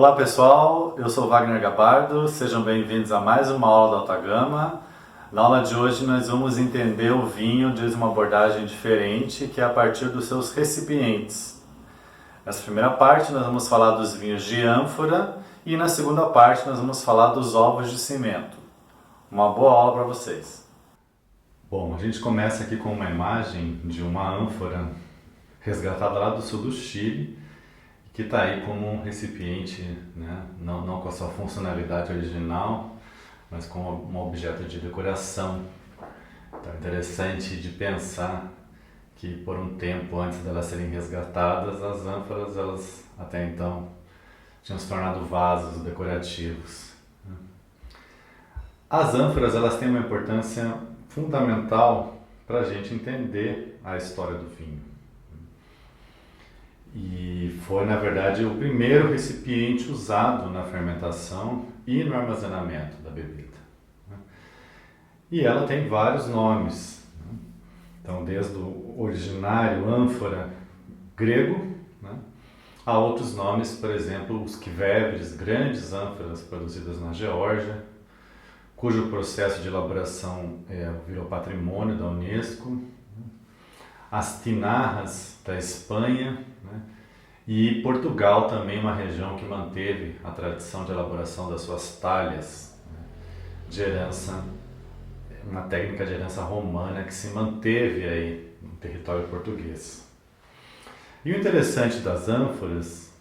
Olá pessoal, eu sou Wagner Gabardo, sejam bem-vindos a mais uma aula da Alta Gama. Na aula de hoje nós vamos entender o vinho de uma abordagem diferente, que é a partir dos seus recipientes. Nessa primeira parte nós vamos falar dos vinhos de ânfora e na segunda parte nós vamos falar dos ovos de cimento. Uma boa aula para vocês. Bom, a gente começa aqui com uma imagem de uma ânfora resgatada lá do sul do Chile, que está aí como um recipiente, né? Não com a sua funcionalidade original, mas como um objeto de decoração. Então é interessante de pensar que por um tempo antes delas serem resgatadas, as ânforas elas até então tinham se tornado vasos decorativos. As ânforas elas têm uma importância fundamental para a gente entender a história do vinho. E foi, na verdade, o primeiro recipiente usado na fermentação e no armazenamento da bebida. E ela tem vários nomes. Então, desde o originário ânfora grego, há outros nomes, por exemplo, os kvéveres, grandes ânforas produzidas na Geórgia, cujo processo de elaboração virou patrimônio da Unesco, as tinarras da Espanha, e Portugal também, uma região que manteve a tradição de elaboração das suas talhas, de herança, uma técnica de herança romana que se manteve aí no território português. E o interessante das ânforas,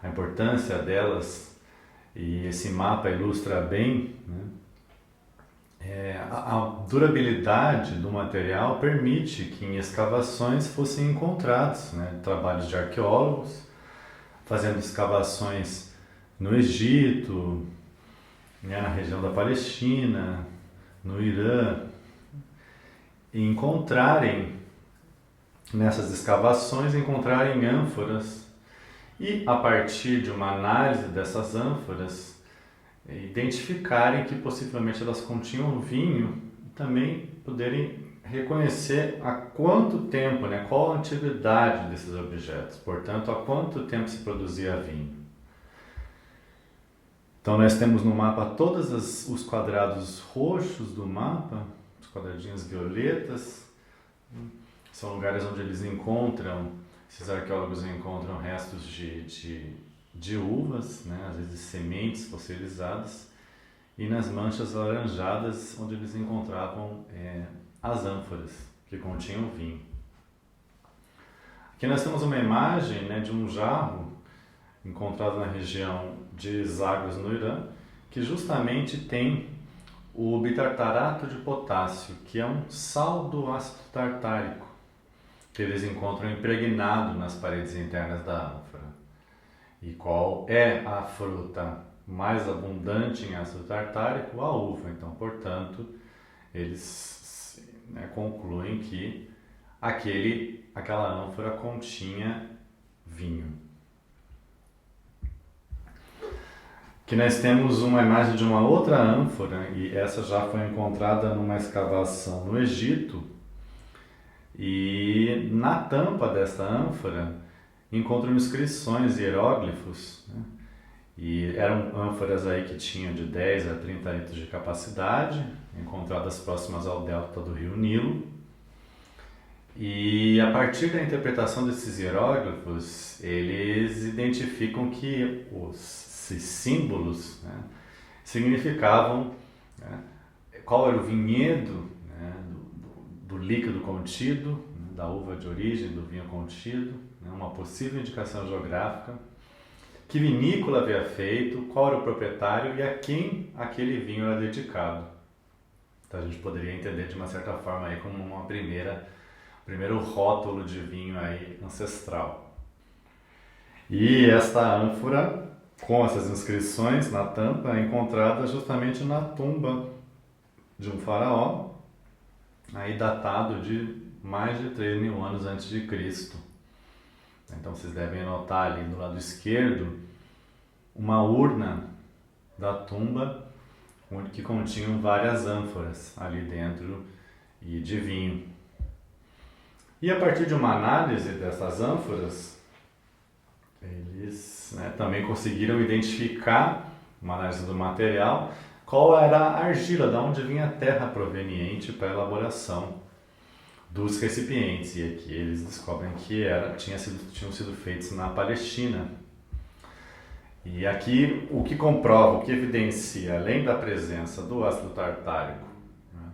a importância delas, e esse mapa ilustra bem, a durabilidade do material permite que em escavações fossem encontrados, trabalhos de arqueólogos fazendo escavações no Egito, na região da Palestina, no Irã, e nessas escavações encontrarem ânforas e a partir de uma análise dessas ânforas identificarem que possivelmente elas continham vinho e também poderem reconhecer há quanto tempo, qual a antiguidade desses objetos, portanto, há quanto tempo se produzia vinho. Então nós temos no mapa todos os quadrados roxos do mapa, os quadradinhos violetas, são lugares onde esses arqueólogos encontram restos de uvas, às vezes sementes fossilizadas, e nas manchas laranjadas onde eles encontravam as ânforas que continham vinho. Aqui nós temos uma imagem de um jarro encontrado na região de Zagros, no Irã, que justamente tem o bitartarato de potássio, que é um sal do ácido tartárico, que eles encontram impregnado nas paredes internas da ânfora. E qual é a fruta mais abundante em ácido tartárico? A uva. Então, portanto, eles concluem que aquela ânfora continha vinho. Aqui nós temos uma imagem de uma outra ânfora, e essa já foi encontrada numa escavação no Egito, e na tampa desta ânfora encontram inscrições e hieróglifos, e eram ânforas aí que tinham de 10 a 30 litros de capacidade, encontradas próximas ao delta do rio Nilo. E a partir da interpretação desses hieróglifos, eles identificam que esses símbolos significavam qual era o vinhedo do líquido contido, da uva de origem do vinho contido, uma possível indicação geográfica, que vinícola havia feito, qual era o proprietário e a quem aquele vinho era dedicado. Então a gente poderia entender de uma certa forma aí como primeiro rótulo de vinho aí ancestral. E esta ânfora, com essas inscrições na tampa, é encontrada justamente na tumba de um faraó, aí datado de mais de 3.000 anos antes de Cristo. Então vocês devem notar ali do lado esquerdo uma urna da tumba que continham várias ânforas ali dentro e de vinho. E a partir de uma análise dessas ânforas, Eles, né, também conseguiram identificar, uma análise do material, qual era a argila, de onde vinha a terra proveniente para a elaboração dos recipientes. E aqui eles descobrem que tinham sido feitos na Palestina. E aqui o que comprova, o que evidencia, além da presença do ácido tartárico, né,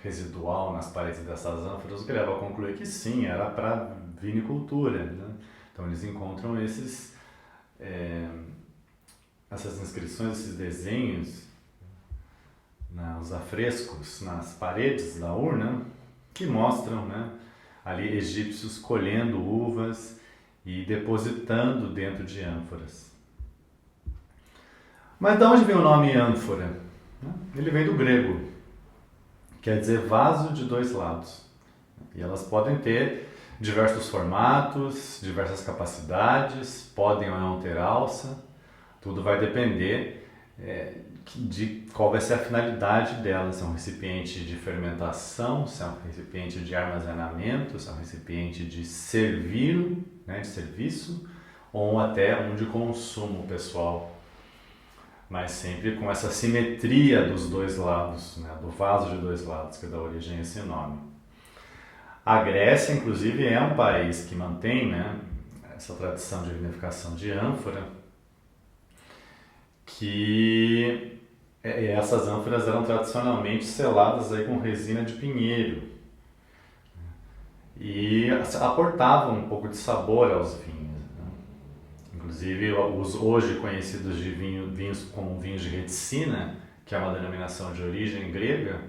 residual nas paredes dessas ânforas, o que leva a concluir que sim, era para vinicultura, né? Então eles encontram essas inscrições, esses desenhos, né, os afrescos nas paredes da urna, que mostram, né, ali egípcios colhendo uvas e depositando dentro de ânforas. Mas de onde vem o nome ânfora? Ele vem do grego, quer dizer vaso de dois lados. E elas podem ter diversos formatos, diversas capacidades, podem ou não ter alça, tudo vai depender de qual vai ser a finalidade delas. Se é um recipiente de fermentação, se é um recipiente de armazenamento, se é um recipiente de servir, né, de serviço, ou até um de consumo pessoal. Mas sempre com essa simetria dos dois lados, né, do vaso de dois lados, que dá origem a esse nome. A Grécia, inclusive, é um país que mantém, né, essa tradição de vinificação de ânfora, que essas ânforas eram tradicionalmente seladas aí com resina de pinheiro e aportavam um pouco de sabor aos vinhos. Inclusive, os hoje conhecidos de vinhos como vinhos de reticina, que é uma denominação de origem grega,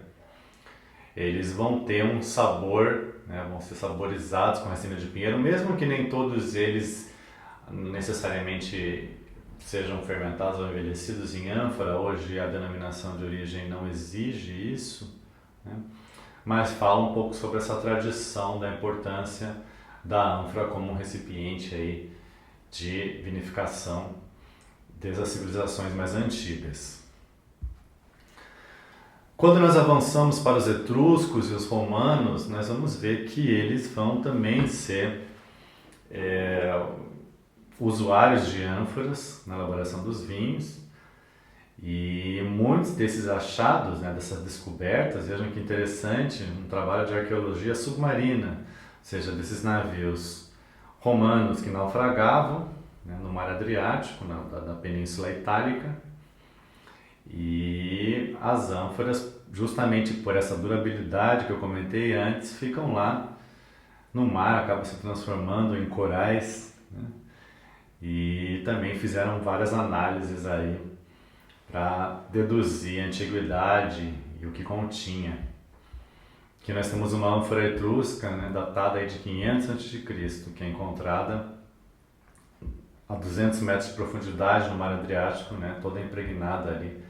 eles vão ter um sabor, né, vão ser saborizados com resina de pinheiro, mesmo que nem todos eles necessariamente sejam fermentados ou envelhecidos em ânfora. Hoje a denominação de origem não exige isso, né, mas fala um pouco sobre essa tradição da importância da ânfora como um recipiente aí de vinificação desde as civilizações mais antigas. Quando nós avançamos para os etruscos e os romanos, nós vamos ver que eles vão também ser usuários de ânforas na elaboração dos vinhos, e muitos desses achados, né, dessas descobertas, vejam que interessante, um trabalho de arqueologia submarina, ou seja, desses navios romanos que naufragavam, né, no mar Adriático, da Península Itálica, e as ânforas, justamente por essa durabilidade que eu comentei antes, ficam lá no mar, acabam se transformando em corais, né, e também fizeram várias análises aí para deduzir a antiguidade e o que continha. Aqui nós temos uma ânfora etrusca, né, datada aí de 500 a.C., que é encontrada a 200 metros de profundidade no mar Adriático, né, toda impregnada ali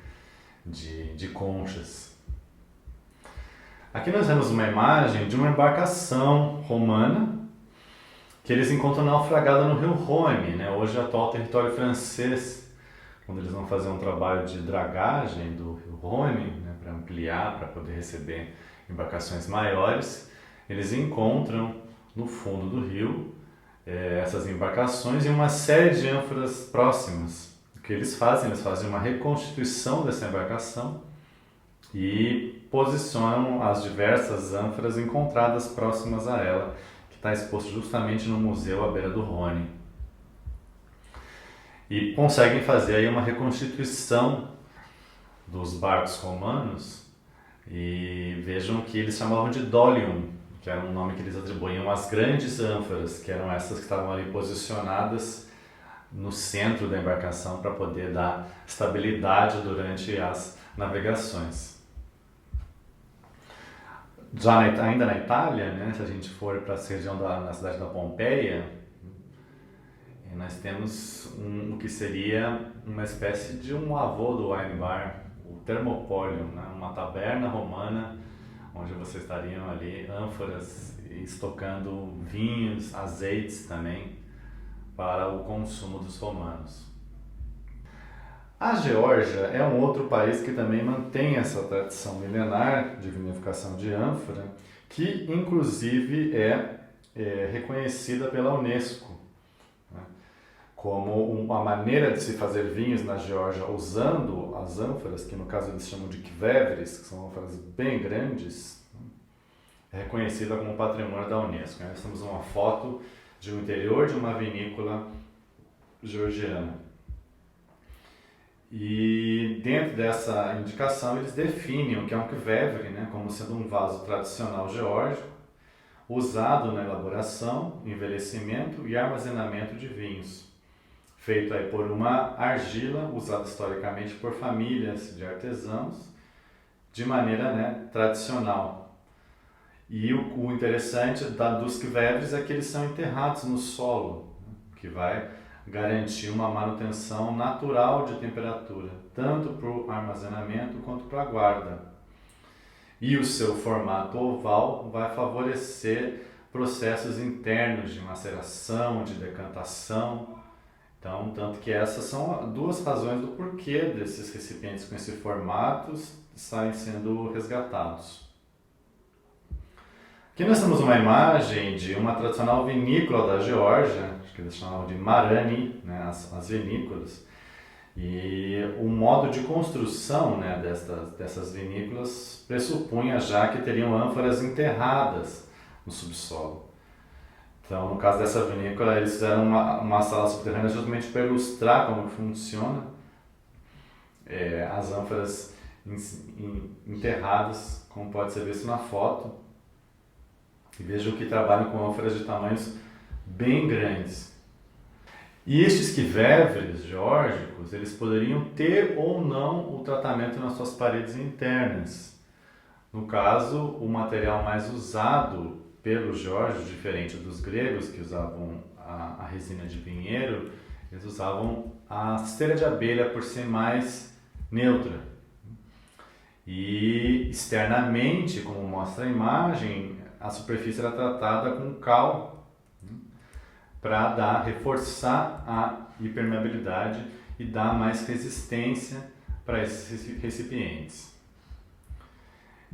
de conchas. Aqui nós vemos uma imagem de uma embarcação romana que eles encontram naufragada no rio Rhône, né, hoje atual território francês, quando eles vão fazer um trabalho de dragagem do rio Rhône, né, para ampliar, para poder receber embarcações maiores, eles encontram no fundo do rio essas embarcações e uma série de ânforas próximas. O que eles fazem? Eles fazem uma reconstituição dessa embarcação e posicionam as diversas ânforas encontradas próximas a ela, que está exposto justamente no museu à beira do Rhône. E conseguem fazer aí uma reconstituição dos barcos romanos. E vejam que eles chamavam de dolium, que era um nome que eles atribuíam às grandes ânforas, que eram essas que estavam ali posicionadas no centro da embarcação para poder dar estabilidade durante as navegações. Já ainda na Itália, né, se a gente for para essa região na cidade da Pompeia, nós temos o que seria uma espécie de um avô do wine bar, o Thermopolium, né? Uma taberna romana onde vocês estariam ali ânforas estocando vinhos, azeites também para o consumo dos romanos. A Geórgia é um outro país que também mantém essa tradição milenar de vinificação de ânfora, que inclusive é reconhecida pela Unesco, né, como uma maneira de se fazer vinhos na Geórgia usando as ânforas, que no caso eles chamam de kvéveres, que são ânforas bem grandes, é reconhecida como patrimônio da Unesco. Nós temos uma foto de um interior de uma vinícola georgiana. E dentro dessa indicação eles definem o que é um kvévere, né, como sendo um vaso tradicional geórgico, usado na elaboração, envelhecimento e armazenamento de vinhos, feito aí por uma argila usada historicamente por famílias de artesãos de maneira, né, tradicional. E o interessante dos kvéveres é que eles são enterrados no solo, né, que vai garantir uma manutenção natural de temperatura, tanto para o armazenamento quanto para a guarda. E o seu formato oval vai favorecer processos internos de maceração, de decantação. Então, tanto que essas são duas razões do porquê desses recipientes com esse formato estarem sendo resgatados. Aqui nós temos uma imagem de uma tradicional vinícola da Geórgia, acho que eles chamavam de Marani, né, as vinícolas. E o modo de construção, né, dessas vinícolas pressupunha já que teriam ânforas enterradas no subsolo. Então, no caso dessa vinícola, eles fizeram uma sala subterrânea justamente para ilustrar como funciona as ânforas enterradas, como pode ser visto na foto. E vejam que trabalham com ânforas de tamanhos bem grandes. E estes kvéveres geórgicos, eles poderiam ter ou não o tratamento nas suas paredes internas. No caso, o material mais usado pelos geórgicos, diferente dos gregos que usavam a resina de vinheiro, eles usavam a cera de abelha por ser mais neutra. E externamente, como mostra a imagem, a superfície era tratada com cal, para reforçar a impermeabilidade e dar mais resistência para esses recipientes.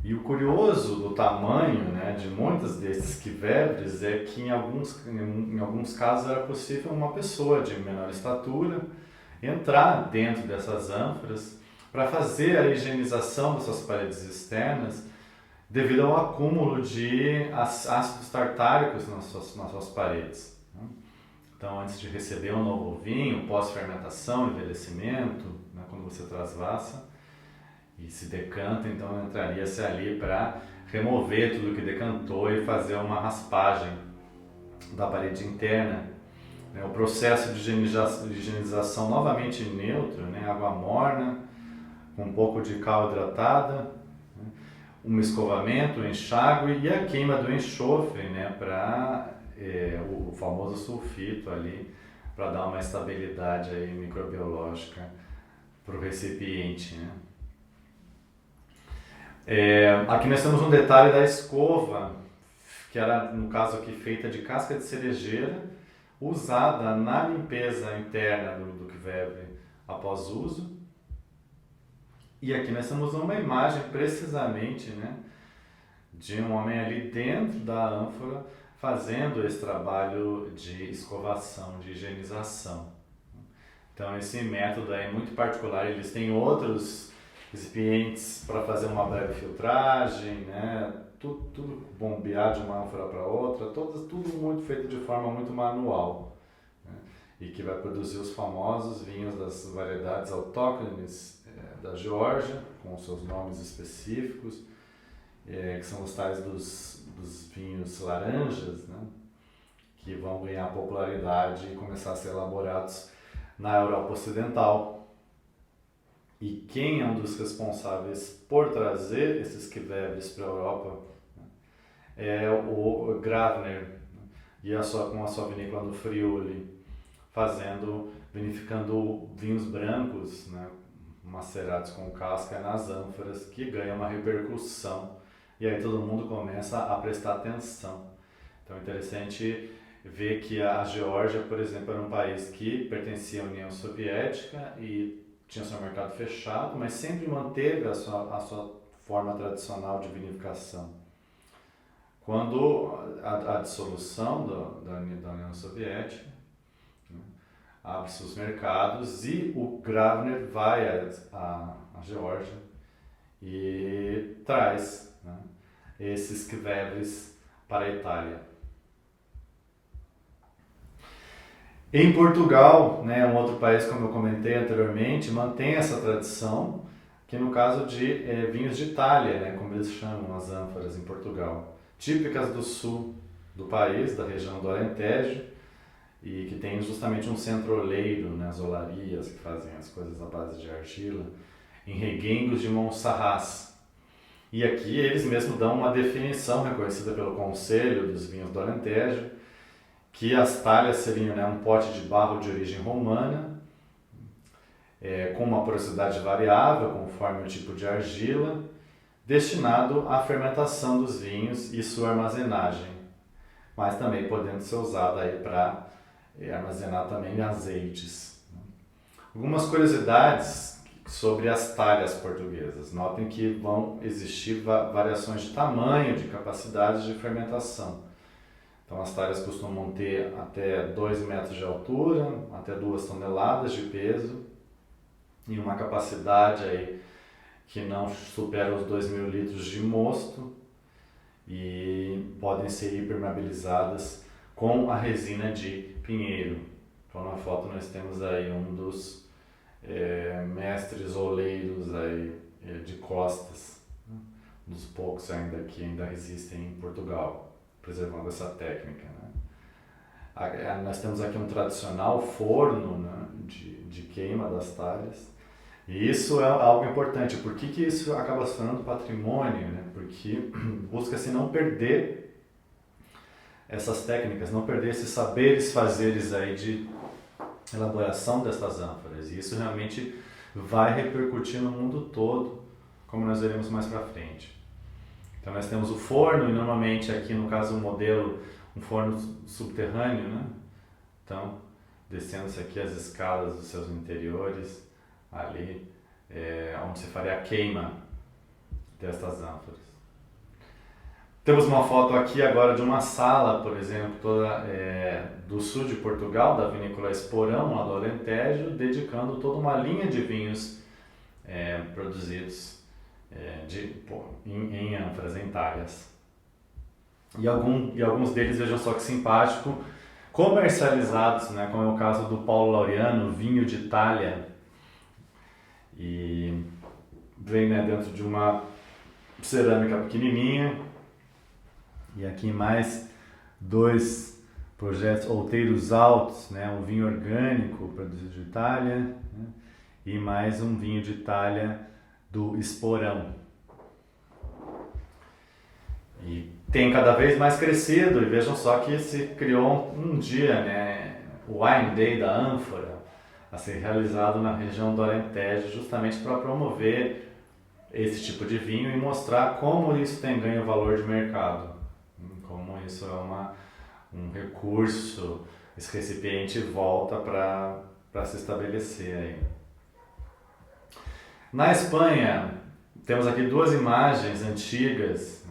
E o curioso do tamanho, né, de muitos desses kvéveres é que em alguns casos era possível uma pessoa de menor estatura entrar dentro dessas ânforas para fazer a higienização dessas paredes externas devido ao acúmulo de ácidos tartáricos nas suas paredes. Então, antes de receber um novo vinho, pós-fermentação, envelhecimento, né, quando você trasvassa e se decanta, então entraria-se ali para remover tudo que decantou e fazer uma raspagem da parede interna. O processo de higienização novamente neutro, né, água morna, com um pouco de cal hidratada, um escovamento, um enxágue e a queima do enxofre, né, para o famoso sulfito ali, para dar uma estabilidade aí microbiológica para o recipiente, né. Aqui nós temos um detalhe da escova, que era, no caso aqui, feita de casca de cerejeira, usada na limpeza interna do kvévere após uso. E aqui nós temos uma imagem precisamente, né, de um homem ali dentro da ânfora fazendo esse trabalho de escovação, de higienização. Então esse método é muito particular, eles têm outros recipientes para fazer uma breve filtragem, né, tudo bombear de uma ânfora para outra, tudo muito feito de forma muito manual, né, e que vai produzir os famosos vinhos das variedades autóctones da Geórgia, com seus nomes específicos, que são os tais dos vinhos laranjas, né, que vão ganhar popularidade e começar a ser elaborados na Europa Ocidental. E quem é um dos responsáveis por trazer esses kvéveres para a Europa, né, é o Gravner, né, e com a sua vinícola no Friuli, vinificando vinhos brancos, né, macerados com casca nas ânforas, que ganham uma repercussão e aí todo mundo começa a prestar atenção. Então é interessante ver que a Geórgia, por exemplo, era um país que pertencia à União Soviética e tinha seu mercado fechado, mas sempre manteve a sua forma tradicional de vinificação. Quando a dissolução da União Soviética, né, abre seus mercados e o Gravner vai à Geórgia e traz, né, esses kvevres para a Itália. Em Portugal, né, um outro país, como eu comentei anteriormente, mantém essa tradição, que no caso de vinhos de Itália, né, como eles chamam as ânforas em Portugal, típicas do sul do país, da região do Alentejo, e que tem justamente um centro oleiro, né, as olarias que fazem as coisas à base de argila, em Reguengos de Monsaraz. E aqui eles mesmos dão uma definição reconhecida pelo Conselho dos Vinhos do Alentejo, que as talhas seriam, né, um pote de barro de origem romana, com uma porosidade variável, conforme o tipo de argila, destinado à fermentação dos vinhos e sua armazenagem, mas também podendo ser usado aí para armazenar também azeites. Algumas curiosidades sobre as talhas portuguesas. Notem que vão existir variações de tamanho, de capacidade de fermentação. Então as talhas costumam ter até 2 metros de altura, até 2 toneladas de peso e uma capacidade aí que não supera os 2.000 litros de mosto e podem ser impermeabilizadas com a resina de pinheiro. Então na foto nós temos aí um dos mestres oleiros aí, de costas, né? Dos poucos ainda que ainda resistem em Portugal, preservando essa técnica, né? Nós temos aqui um tradicional forno, né, de queima das talhas, e isso é algo importante. Por que isso acaba se tornando patrimônio? Né? Porque busca-se não perder essas técnicas, não perder esses saberes fazeres aí de elaboração dessas ânforas, e isso realmente vai repercutir no mundo todo, como nós veremos mais para frente. Então nós temos o forno, e normalmente aqui no caso o modelo, um forno subterrâneo, né? Então, descendo-se aqui as escadas dos seus interiores, ali, onde se faria a queima destas ânforas. Temos uma foto aqui agora de uma sala, por exemplo, toda, do sul de Portugal, da vinícola Esporão, lá do Alentejo, dedicando toda uma linha de vinhos produzidos em ânforas, em talhas. E alguns deles, vejam só que simpático, comercializados, né, como é o caso do Paulo Laureano, vinho de Itália, e vem, né, dentro de uma cerâmica pequenininha. E aqui mais 2 projetos outeiros altos, né, um vinho orgânico produzido de Itália, né, e mais um vinho de Itália do Esporão. E tem cada vez mais crescido, e vejam só que se criou um dia, né, o Wine Day da ânfora, a ser realizado na região do Alentejo, justamente para promover esse tipo de vinho e mostrar como isso tem ganho valor de mercado, como isso é um recurso, esse recipiente volta para se estabelecer aí. Na Espanha, temos aqui 2 imagens antigas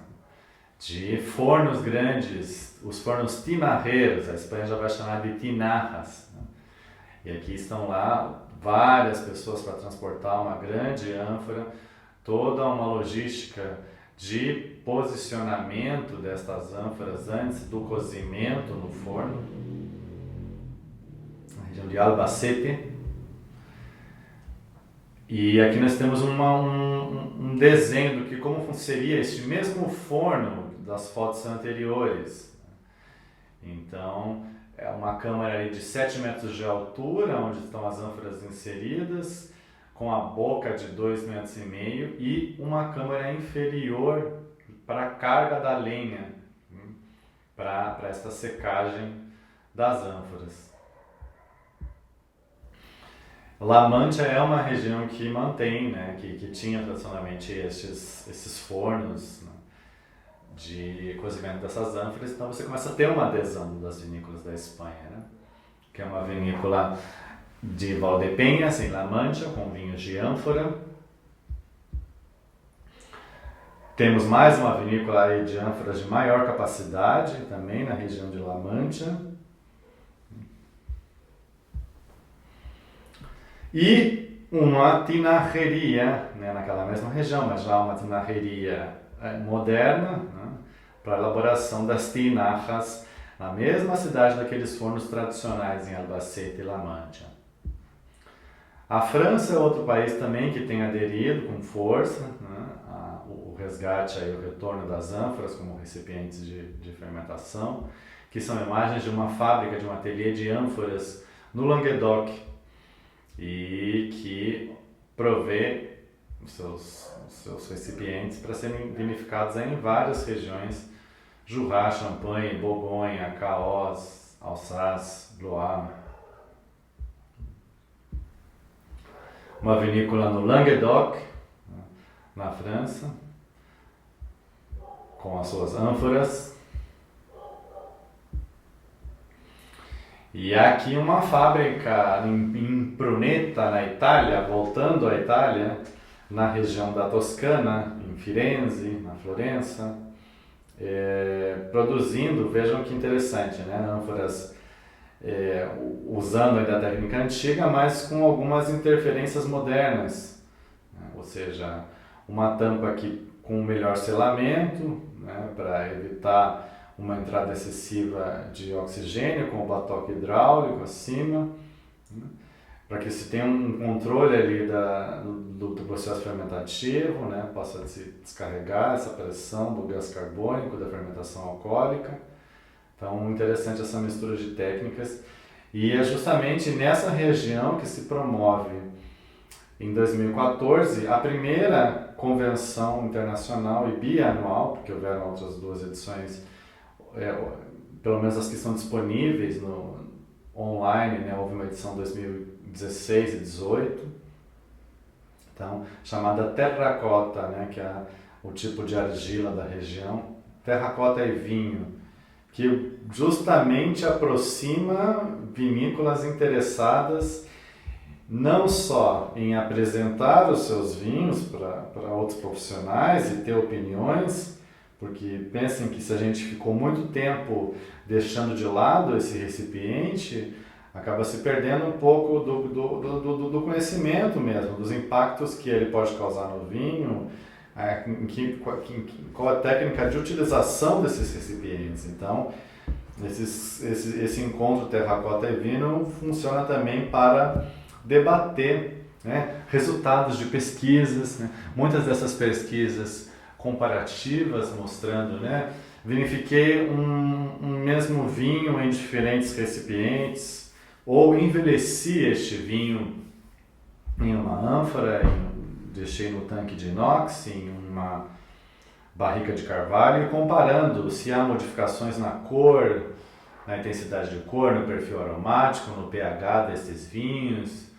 de fornos grandes, os fornos tinarreiros, a Espanha já vai chamar de tinarras, né? E aqui estão lá várias pessoas para transportar uma grande ânfora, toda uma logística de posicionamento destas ânforas antes do cozimento no forno, na região de Albacete. E aqui nós temos um desenho do que como seria este mesmo forno das fotos anteriores. Então, é uma câmara aí de 7 metros de altura, onde estão as ânforas inseridas, com a boca de 2,5 metros e uma câmara inferior para a carga da lenha, para esta secagem das ânforas. La Mancha é uma região que mantém, né, que tinha tradicionalmente esses fornos, né, de cozimento dessas ânforas, então você começa a ter uma adesão das vinícolas da Espanha, né, que é uma vinícola de Valdepeñas, em La Mancha, com vinhos de ânfora. Temos mais uma vinícola aí de ânforas de maior capacidade, também na região de La Mancha. E uma tinarreria, né, naquela mesma região, mas já uma tinarreria moderna, né, para a elaboração das tinajas, na mesma cidade daqueles fornos tradicionais em Albacete e La Mancha. A França é outro país também que tem aderido com força, né, o resgate e o retorno das ânforas como recipientes de fermentação, que são imagens de uma fábrica, de um ateliê de ânforas no Languedoc e que provê os seus recipientes para serem vinificados em várias regiões: Jura, Champagne, Borgonha, Cahors, Alsace, Loire. Uma vinícola no Languedoc, na França, com as suas ânforas. E aqui uma fábrica em Pruneta, na Itália, voltando à Itália, na região da Toscana, em Firenze, na Florença, produzindo, vejam que interessante, né? Ânforas usando ainda a técnica antiga, mas com algumas interferências modernas, né? Ou seja, uma tampa aqui com melhor selamento, né? Para evitar uma entrada excessiva de oxigênio, com o batoque hidráulico acima, né? Para que se tenha um controle ali do processo fermentativo, né? Possa se descarregar essa pressão do gás carbônico, da fermentação alcoólica. Então, interessante essa mistura de técnicas, e é justamente nessa região que se promove, em 2014, a primeira convenção internacional e bianual, porque houveram outras duas edições, pelo menos as que estão disponíveis online, né? Houve uma edição 2016 e 2018, então, chamada terracota, né? Que é o tipo de argila da região. Terracota e vinho, que justamente aproxima vinícolas interessadas não só em apresentar os seus vinhos para outros profissionais e ter opiniões, porque pensem que se a gente ficou muito tempo deixando de lado esse recipiente, acaba se perdendo um pouco do conhecimento mesmo, dos impactos que ele pode causar no vinho, qual a técnica de utilização desses recipientes. Então, esse encontro terracota e vinho funciona também para debater, né, resultados de pesquisas, né? Muitas dessas pesquisas comparativas mostrando, né, vinifiquei um mesmo vinho em diferentes recipientes, ou envelheci este vinho em uma ânfora, deixei no tanque de inox, em uma barrica de carvalho, e comparando se há modificações na cor, na intensidade de cor, no perfil aromático, no pH desses vinhos,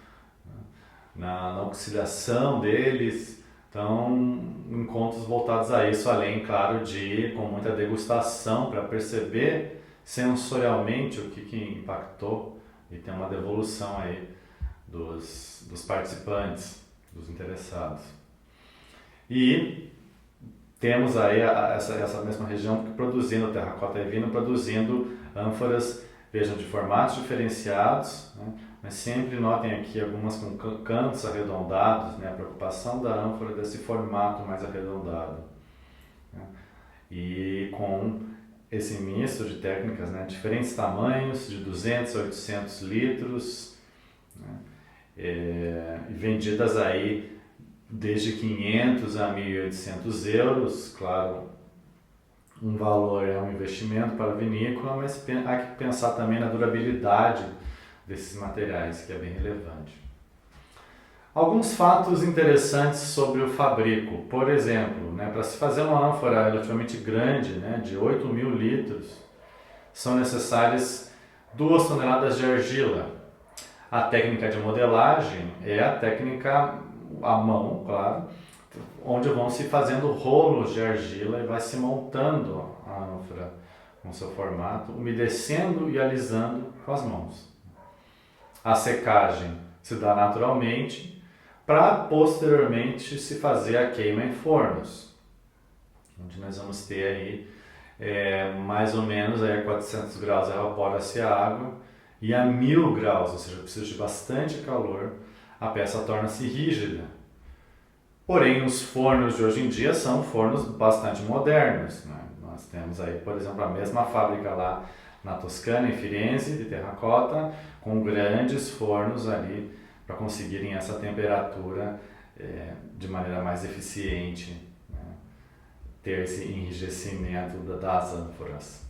na oxidação deles. Então, encontros voltados a isso, além, claro, de com muita degustação para perceber sensorialmente o que impactou e ter uma devolução aí dos participantes, dos interessados. E temos aí essa mesma região produzindo terracota e vinho, produzindo ânforas, vejam, de formatos diferenciados, né? Mas sempre notem aqui algumas com cantos arredondados, né? A preocupação da ânfora desse formato mais arredondado, né? E com esse misto de técnicas, né? Diferentes tamanhos, de 200 a 800 litros, né? E vendidas aí desde 500 a 1.800 euros, claro, um valor é um investimento para a vinícola, mas há que pensar também na durabilidade desses materiais, que é bem relevante. Alguns fatos interessantes sobre o fabrico. Por exemplo, né, para se fazer uma ânfora relativamente grande, né, de 8.000 litros, são necessárias 2 toneladas de argila. A técnica de modelagem é a técnica à mão, claro, onde vão se fazendo rolos de argila e vai se montando a ânfora com seu formato, umedecendo e alisando com as mãos. A secagem se dá naturalmente, para posteriormente se fazer a queima em fornos, onde nós vamos ter aí mais ou menos aí a 400 graus evapora-se a água, e a 1.000 graus, ou seja, precisa de bastante calor, a peça torna-se rígida. Porém, os fornos de hoje em dia são fornos bastante modernos, né? Nós temos aí, por exemplo, a mesma fábrica lá na Toscana, em Firenze, de terracota, com grandes fornos ali para conseguirem essa temperatura de maneira mais eficiente, né? Ter esse enrijecimento das ânforas.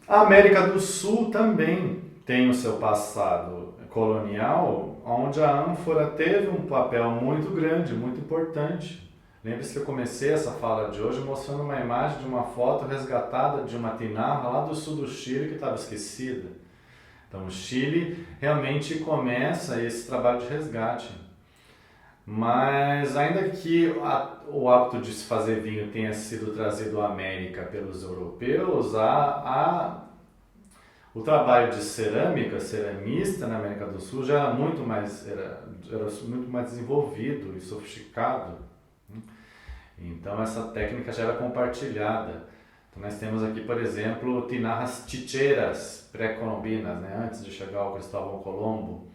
A América do Sul também tem o seu passado colonial, onde a ânfora teve um papel muito grande, muito importante. Lembre-se que eu comecei essa fala de hoje mostrando uma imagem de uma foto resgatada de uma tinaja lá do sul do Chile que estava esquecida. Então o Chile realmente começa esse trabalho de resgate. Mas ainda que o hábito de se fazer vinho tenha sido trazido à América pelos europeus, o trabalho de ceramista na América do Sul já era muito mais desenvolvido e sofisticado. Então essa técnica já era compartilhada. Então nós temos aqui, por exemplo, tinajas chicheras pré-colombinas, né, antes de chegar ao Cristóvão Colombo,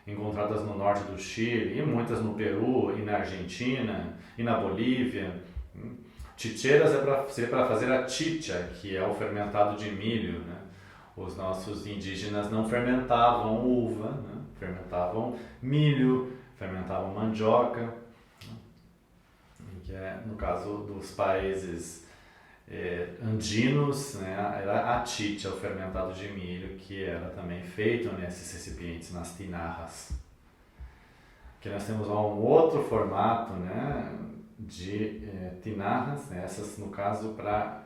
encontradas no norte do Chile, e muitas no Peru, e na Argentina, e na Bolívia. Chicheras seria para fazer a chicha, que é o fermentado de milho, né? Os nossos indígenas não fermentavam uva, né? Fermentavam milho, fermentavam mandioca, que é, no caso dos países andinos, né, era a chicha, o fermentado de milho, que era também feito nesses recipientes, nas tinajas. Aqui nós temos um outro formato, né, de tinajas, né, essas no caso para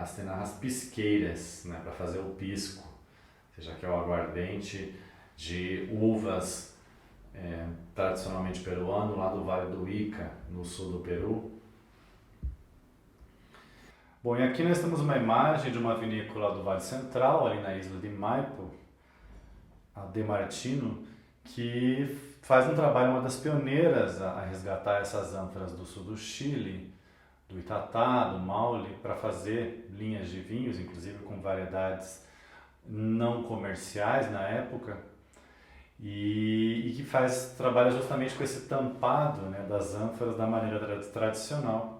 as tinajas pisqueiras, né, para fazer o pisco, ou seja, que é o aguardente de uvas tradicionalmente peruano, lá do Vale do Ica, no sul do Peru. Bom, e aqui nós temos uma imagem de uma vinícola do Vale Central, ali na isla de Maipo, a De Martino, que faz um trabalho, uma das pioneiras a resgatar essas ânforas do sul do Chile, do Itatá, do Maule, para fazer linhas de vinhos, inclusive com variedades não comerciais na época, e que trabalha justamente com esse tampado, né, das ânforas da maneira tradicional.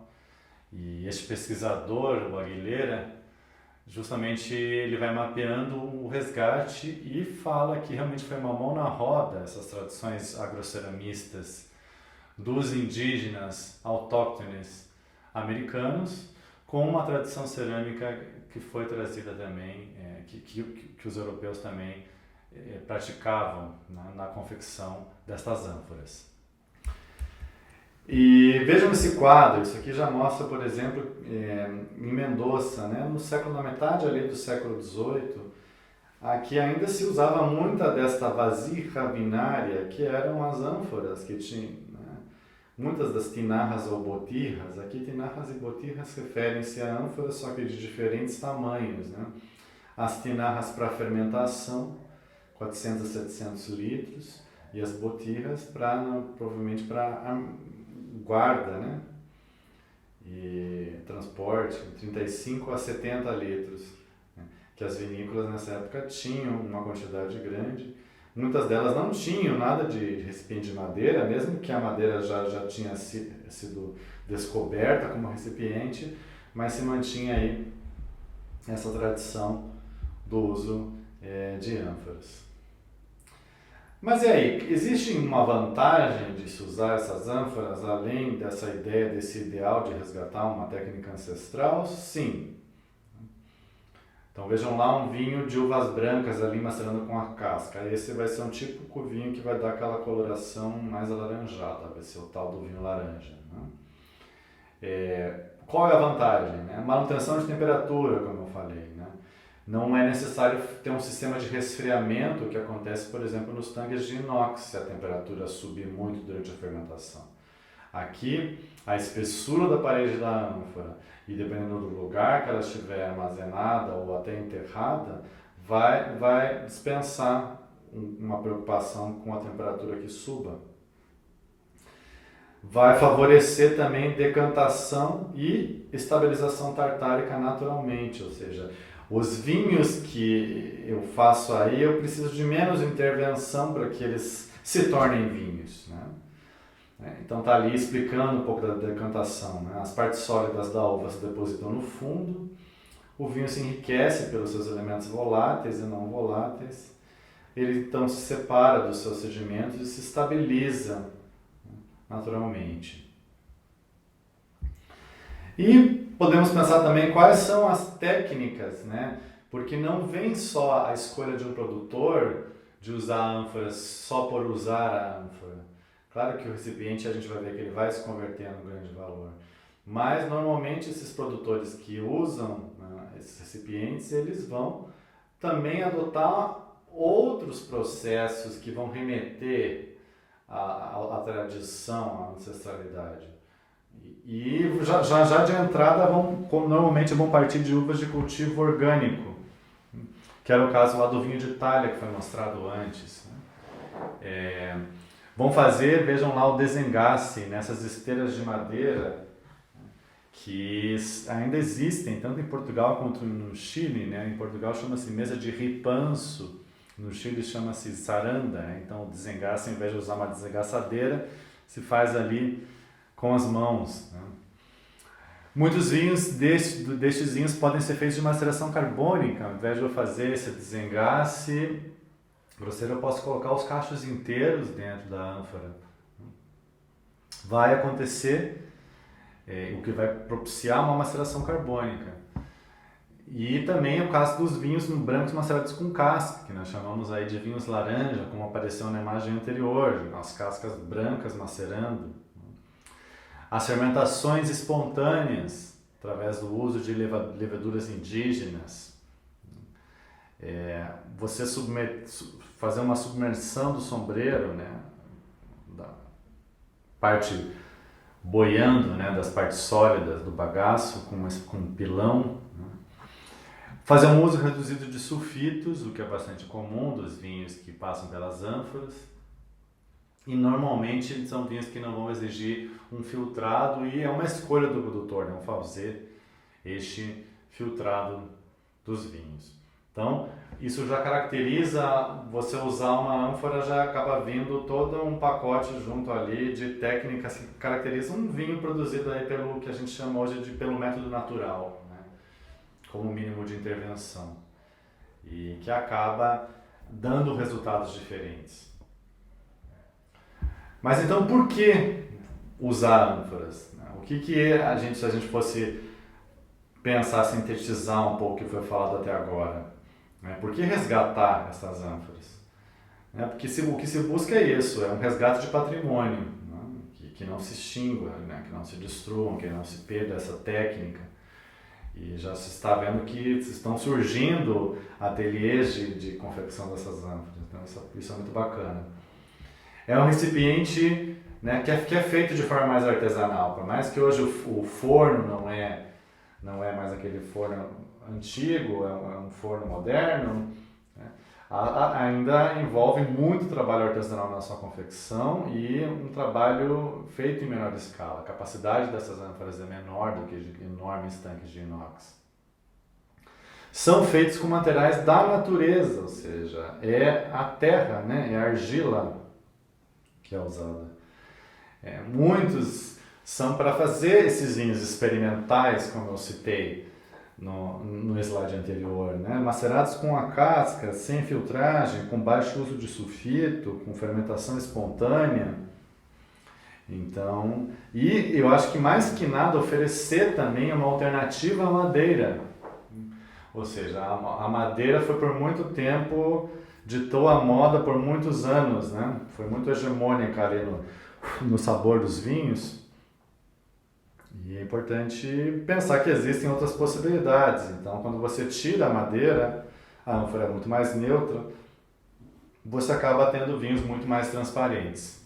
E este pesquisador, o Aguilera, justamente ele vai mapeando o resgate e fala que realmente foi uma mão na roda essas tradições agroceramistas dos indígenas autóctones americanos com uma tradição cerâmica que foi trazida também, que os europeus também praticavam na confecção destas ânforas. E vejam esse quadro, isso aqui já mostra, por exemplo, em Mendoza, né, na metade ali do século XVIII, aqui ainda se usava muita desta vasija binária, que eram as ânforas que tinham, né, muitas das tinajas ou botirras. Aqui tinajas e botirras referem-se a ânforas, só que de diferentes tamanhos, né? As tinajas para fermentação, 400 a 700 litros, e as botirras provavelmente para guarda, né? E transporte, 35 a 70 litros, né? Que as vinícolas nessa época tinham uma quantidade grande. Muitas delas não tinham nada de recipiente de madeira, mesmo que a madeira já tinha sido descoberta como recipiente, mas se mantinha aí essa tradição do uso de ânforas. Mas e aí, existe uma vantagem de se usar essas ânforas, além dessa ideia, desse ideal de resgatar uma técnica ancestral? Sim. Então vejam lá um vinho de uvas brancas ali macerando com a casca. Esse vai ser um típico vinho que vai dar aquela coloração mais alaranjada, vai ser o tal do vinho laranja, né? Qual é a vantagem, né? Manutenção de temperatura, como eu falei, né? Não é necessário ter um sistema de resfriamento que acontece, por exemplo, nos tanques de inox, se a temperatura subir muito durante a fermentação. Aqui, a espessura da parede da ânfora e dependendo do lugar que ela estiver armazenada ou até enterrada, vai dispensar uma preocupação com a temperatura que suba. Vai favorecer também decantação e estabilização tartárica naturalmente, ou seja, os vinhos que eu faço aí, eu preciso de menos intervenção para que eles se tornem vinhos, né? Então está ali explicando um pouco da decantação, né? As partes sólidas da uva se depositam no fundo, o vinho se enriquece pelos seus elementos voláteis e não voláteis, ele então se separa dos seus sedimentos e se estabiliza, né, naturalmente. E podemos pensar também quais são as técnicas, né? Porque não vem só a escolha de um produtor de usar ânforas só por usar a ânfora. Claro que o recipiente a gente vai ver que ele vai se converter no grande valor. Mas normalmente esses produtores que usam, né, esses recipientes, eles vão também adotar outros processos que vão remeter à tradição, à ancestralidade. E já de entrada, normalmente vão partir de uvas de cultivo orgânico, que era o caso lá do vinho de Itália, que foi mostrado antes, né? Vão fazer, vejam lá, o desengasse nessas esteiras de madeira que ainda existem, tanto em Portugal quanto no Chile, né? Em Portugal chama-se mesa de ripanço, no Chile chama-se saranda, né? Então o desengasse, ao invés de usar uma desengaçadeira, se faz ali com as mãos, né? Muitos vinhos destes vinhos podem ser feitos de maceração carbônica. Ao invés de eu fazer esse desengasse grosseiro, eu posso colocar os cachos inteiros dentro da ânfora. Vai acontecer o que vai propiciar uma maceração carbônica. E também é o caso dos vinhos brancos macerados com casca, que nós chamamos aí de vinhos laranja, como apareceu na imagem anterior, as cascas brancas macerando. As fermentações espontâneas, através do uso de levaduras indígenas. Você fazer uma submersão do sombreiro, né, da parte boiando, né, das partes sólidas do bagaço com pilão, né. Fazer um uso reduzido de sulfitos, o que é bastante comum dos vinhos que passam pelas ânforas. E normalmente são vinhos que não vão exigir um filtrado, e é uma escolha do produtor, não fazer este filtrado dos vinhos. Então, isso já caracteriza, você usar uma ânfora já acaba vindo todo um pacote junto ali de técnicas que caracterizam um vinho produzido aí pelo que a gente chama hoje de pelo método natural, né? Como mínimo de intervenção, e que acaba dando resultados diferentes. Mas então, por que usar ânforas? O que se a gente fosse pensar, sintetizar um pouco o que foi falado até agora? Por que resgatar essas ânforas? Porque o que se busca é isso, é um resgate de patrimônio, né? Que não se extingua, né? Que não se destruam, que não se perda essa técnica. E já se está vendo que estão surgindo ateliês de confecção dessas ânforas, então isso é muito bacana. É um recipiente, né, que é feito de forma mais artesanal, por mais que hoje o forno não é mais aquele forno antigo, é um forno moderno, né, ainda envolve muito trabalho artesanal na sua confecção e um trabalho feito em menor escala. A capacidade dessas ânforas é menor do que de enormes tanques de inox. São feitos com materiais da natureza, ou seja, é a terra, né, é a argila que é usada. Muitos são para fazer esses vinhos experimentais, como eu citei no slide anterior, né? Macerados com a casca, sem filtragem, com baixo uso de sulfito, com fermentação espontânea. Então, e eu acho que mais que nada oferecer também uma alternativa à madeira. Ou seja, a madeira foi por muito tempo, ditou a moda por muitos anos, né? Foi muito hegemônica ali no sabor dos vinhos. E é importante pensar que existem outras possibilidades. Então, quando você tira a madeira, a ânfora é muito mais neutra, você acaba tendo vinhos muito mais transparentes.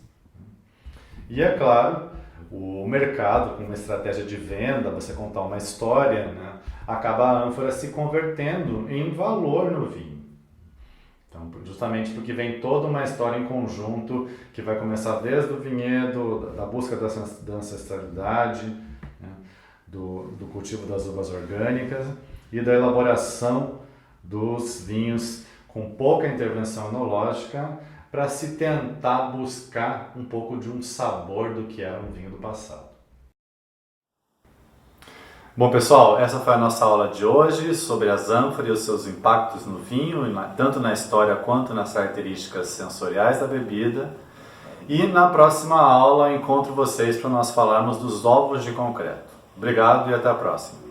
E é claro, o mercado, com uma estratégia de venda, você contar uma história, né, acaba a ânfora se convertendo em valor no vinho. Então, justamente porque vem toda uma história em conjunto que vai começar desde o vinhedo, da busca da ancestralidade, né, do cultivo das uvas orgânicas e da elaboração dos vinhos com pouca intervenção enológica para se tentar buscar um pouco de um sabor do que era um vinho do passado. Bom, pessoal, essa foi a nossa aula de hoje sobre as ânforas e os seus impactos no vinho, tanto na história quanto nas características sensoriais da bebida. E na próxima aula encontro vocês para nós falarmos dos ovos de concreto. Obrigado e até a próxima.